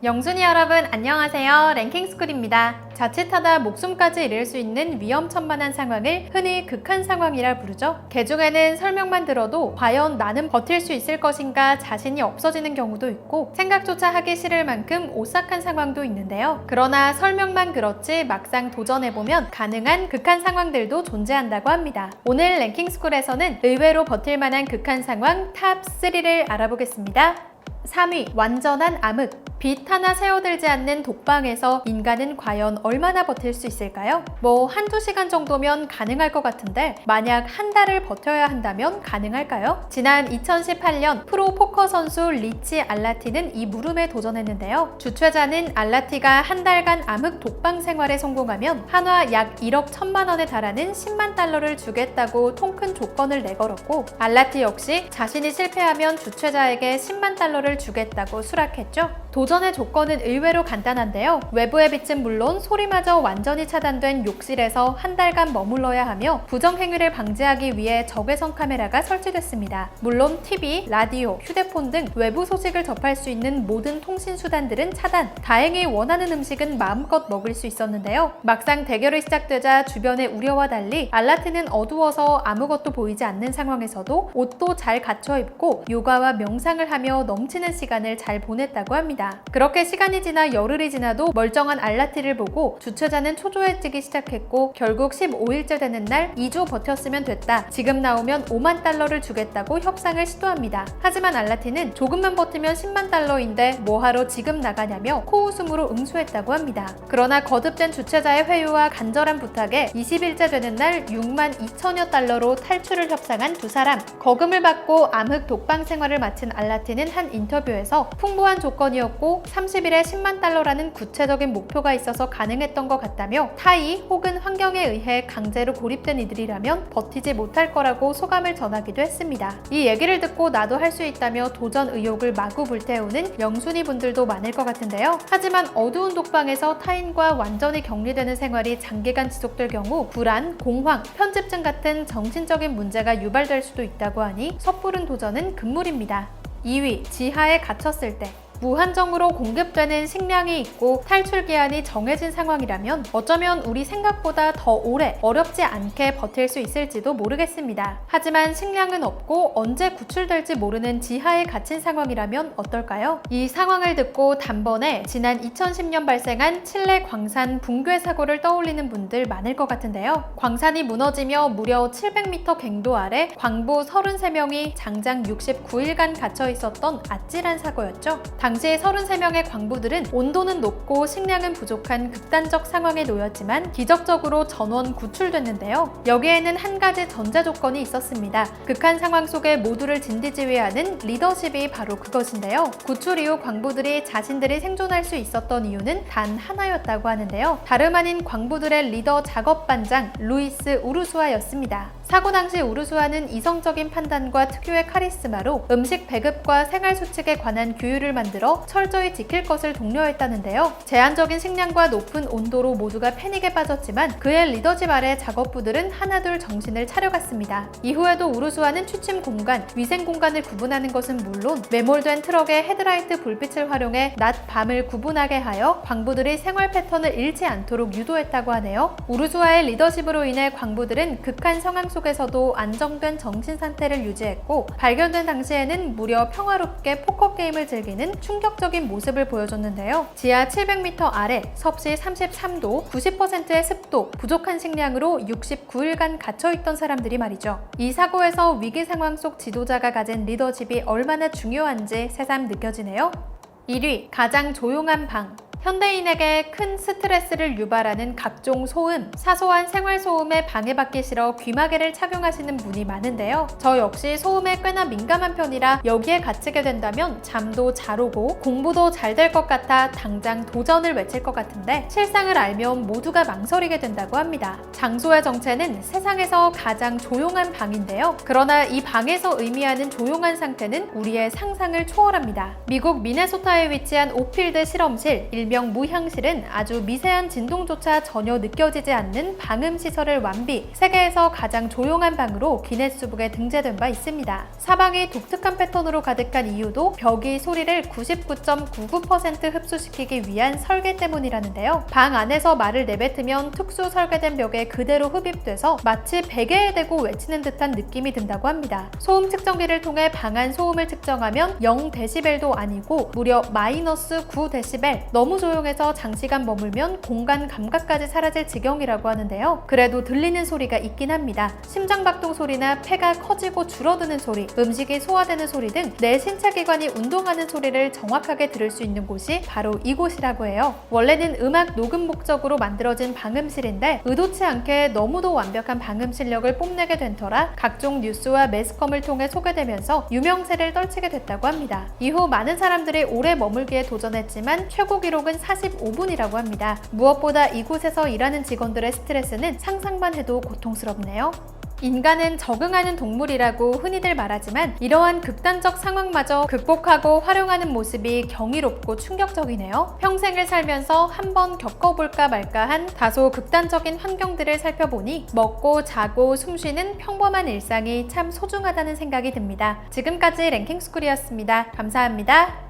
영순이 여러분 안녕하세요. 랭킹스쿨입니다. 자칫하다 목숨까지 잃을 수 있는 위험천만한 상황을 흔히 극한 상황이라 부르죠. 개중에는 설명만 들어도 과연 나는 버틸 수 있을 것인가 자신이 없어지는 경우도 있고 생각조차 하기 싫을 만큼 오싹한 상황도 있는데요. 그러나 설명만 그렇지 막상 도전해보면 가능한 극한 상황들도 존재한다고 합니다. 오늘 랭킹스쿨에서는 의외로 버틸만한 극한 상황 탑 3를 알아보겠습니다. 3위, 완전한 암흑. 빛 하나 새어들지 않는 독방에서 인간은 과연 얼마나 버틸 수 있을까요? 한두 시간 정도면 가능할 것 같은데 만약 한 달을 버텨야 한다면 가능할까요? 지난 2018년 프로 포커 선수 리치 알라티는 이 물음에 도전했는데요. 주최자는 알라티가 한 달간 암흑 독방 생활에 성공하면 한화 약 1억 1천만 원에 달하는 10만 달러를 주겠다고 통큰 조건을 내걸었고 알라티 역시 자신이 실패하면 주최자에게 10만 달러를 주겠다고 수락했죠. 도전의 조건은 의외로 간단한데요. 외부의 빛은 물론 소리마저 완전히 차단된 욕실에서 한 달간 머물러야 하며 부정행위를 방지하기 위해 적외선 카메라가 설치됐습니다. 물론 TV, 라디오, 휴대폰 등 외부 소식을 접할 수 있는 모든 통신수단들은 차단. 다행히 원하는 음식은 마음껏 먹을 수 있었는데요. 막상 대결이 시작되자 주변의 우려와 달리 알라티는 어두워서 아무것도 보이지 않는 상황에서도 옷도 잘 갖춰 입고 요가와 명상을 하며 넘치는 시간을 잘 보냈다고 합니다. 그렇게 시간이 지나 열흘이 지나도 멀쩡한 알라티를 보고 주최자는 초조해지기 시작했고 결국 15일째 되는 날 2주 버텼으면 됐다. 지금 나오면 5만 달러를 주겠다고 협상을 시도합니다. 하지만 알라티는 조금만 버티면 10만 달러인데 뭐하러 지금 나가냐며 코웃음으로 응수했다고 합니다. 그러나 거듭된 주최자의 회유와 간절한 부탁에 20일째 되는 날 6만 2천여 달러로 탈출을 협상한 두 사람. 거금을 받고 암흑 독방 생활을 마친 알라티는 한 인터뷰에서 풍부한 조건이었고 30일에 10만 달러라는 구체적인 목표가 있어서 가능했던 것 같다며 타의 혹은 환경에 의해 강제로 고립된 이들이라면 버티지 못할 거라고 소감을 전하기도 했습니다. 이 얘기를 듣고 나도 할 수 있다며 도전 의욕을 마구 불태우는 영순이 분들도 많을 것 같은데요. 하지만 어두운 독방에서 타인과 완전히 격리되는 생활이 장기간 지속될 경우 불안, 공황, 편집증 같은 정신적인 문제가 유발될 수도 있다고 하니 섣부른 도전은 금물입니다. 2위, 지하에 갇혔을 때. 무한정으로 공급되는 식량이 있고 탈출 기한이 정해진 상황이라면 어쩌면 우리 생각보다 더 오래 어렵지 않게 버틸 수 있을지도 모르겠습니다. 하지만 식량은 없고 언제 구출될지 모르는 지하에 갇힌 상황이라면 어떨까요? 이 상황을 듣고 단번에 지난 2010년 발생한 칠레 광산 붕괴 사고를 떠올리는 분들 많을 것 같은데요. 광산이 무너지며 무려 700m 갱도 아래 광부 33명이 장장 69일간 갇혀 있었던 아찔한 사고였죠. 당시 33명의 광부들은 온도는 높고 식량은 부족한 극단적 상황에 놓였지만 기적적으로 전원 구출됐는데요. 여기에는 한 가지 전제 조건이 있었습니다. 극한 상황 속에 모두를 진디지휘하는 리더십이 바로 그것인데요. 구출 이후 광부들이 자신들이 생존할 수 있었던 이유는 단 하나였다고 하는데요. 다름 아닌 광부들의 리더 작업반장 루이스 우르수아였습니다. 사고 당시 우르수아는 이성적인 판단과 특유의 카리스마로 음식 배급과 생활 수칙에 관한 규율을 만들어 철저히 지킬 것을 독려했다는데요. 제한적인 식량과 높은 온도로 모두가 패닉에 빠졌지만 그의 리더십 아래 작업부들은 하나둘 정신을 차려갔습니다. 이후에도 우르수아는 취침 공간, 위생 공간을 구분하는 것은 물론 매몰된 트럭의 헤드라이트 불빛을 활용해 낮, 밤을 구분하게 하여 광부들이 생활 패턴을 잃지 않도록 유도했다고 하네요. 우르수아의 리더십으로 인해 광부들은 극한 상황 속에서도 안정된 정신 상태를 유지했고 발견된 당시에는 무려 평화롭게 포커 게임을 즐기는 충격적인 모습을 보여줬는데요. 지하 700m 아래 섭씨 33도, 90%의 습도, 부족한 식량으로 69일간 갇혀있던 사람들이 말이죠. 이 사고에서 위기 상황 속 지도자가 가진 리더십이 얼마나 중요한지 새삼 느껴지네요. 1위, 가장 조용한 방. 현대인에게 큰 스트레스를 유발하는 각종 소음, 사소한 생활소음에 방해받기 싫어 귀마개를 착용하시는 분이 많은데요. 저 역시 소음에 꽤나 민감한 편이라 여기에 갇히게 된다면 잠도 잘 오고 공부도 잘 될 것 같아 당장 도전을 외칠 것 같은데 실상을 알면 모두가 망설이게 된다고 합니다. 장소의 정체는 세상에서 가장 조용한 방인데요. 그러나 이 방에서 의미하는 조용한 상태는 우리의 상상을 초월합니다. 미국 미네소타에 위치한 오필드 실험실, 일명 일명 무향실은 아주 미세한 진동조차 전혀 느껴지지 않는 방음 시설을 완비, 세계에서 가장 조용한 방으로 기네스북에 등재된 바 있습니다. 사방이 독특한 패턴으로 가득한 이유도 벽이 소리를 99.99% 흡수시키기 위한 설계 때문이라는데요. 방 안에서 말을 내뱉으면 특수 설계된 벽에 그대로 흡입돼서 마치 베개에 대고 외치는 듯한 느낌이 든다고 합니다. 소음 측정기를 통해 방 안 소음을 측정하면 0dB도 아니고 무려 마이너스 9dB, 너무 조용해서 장시간 머물면 공간 감각까지 사라질 지경이라고 하는데요. 그래도 들리는 소리가 있긴 합니다. 심장박동 소리나 폐가 커지고 줄어드는 소리, 음식이 소화되는 소리 등 내 신체 기관이 운동하는 소리를 정확하게 들을 수 있는 곳이 바로 이곳이라고 해요. 원래는 음악 녹음 목적으로 만들어진 방음실인데 의도치 않게 너무도 완벽한 방음 실력을 뽐내게 된 터라 각종 뉴스와 매스컴을 통해 소개되면서 유명세를 떨치게 됐다고 합니다. 이후 많은 사람들이 오래 머물기에 도전했지만 최고 기록은 45분이라고 합니다. 무엇보다 이곳에서 일하는 직원들의 스트레스는 상상만 해도 고통스럽네요. 인간은 적응하는 동물이라고 흔히들 말하지만 이러한 극단적 상황마저 극복하고 활용하는 모습이 경이롭고 충격적이네요. 평생을 살면서 한번 겪어볼까 말까한 다소 극단적인 환경들을 살펴보니 먹고 자고 숨쉬는 평범한 일상이 참 소중하다는 생각이 듭니다. 지금까지 랭킹스쿨이었습니다. 감사합니다.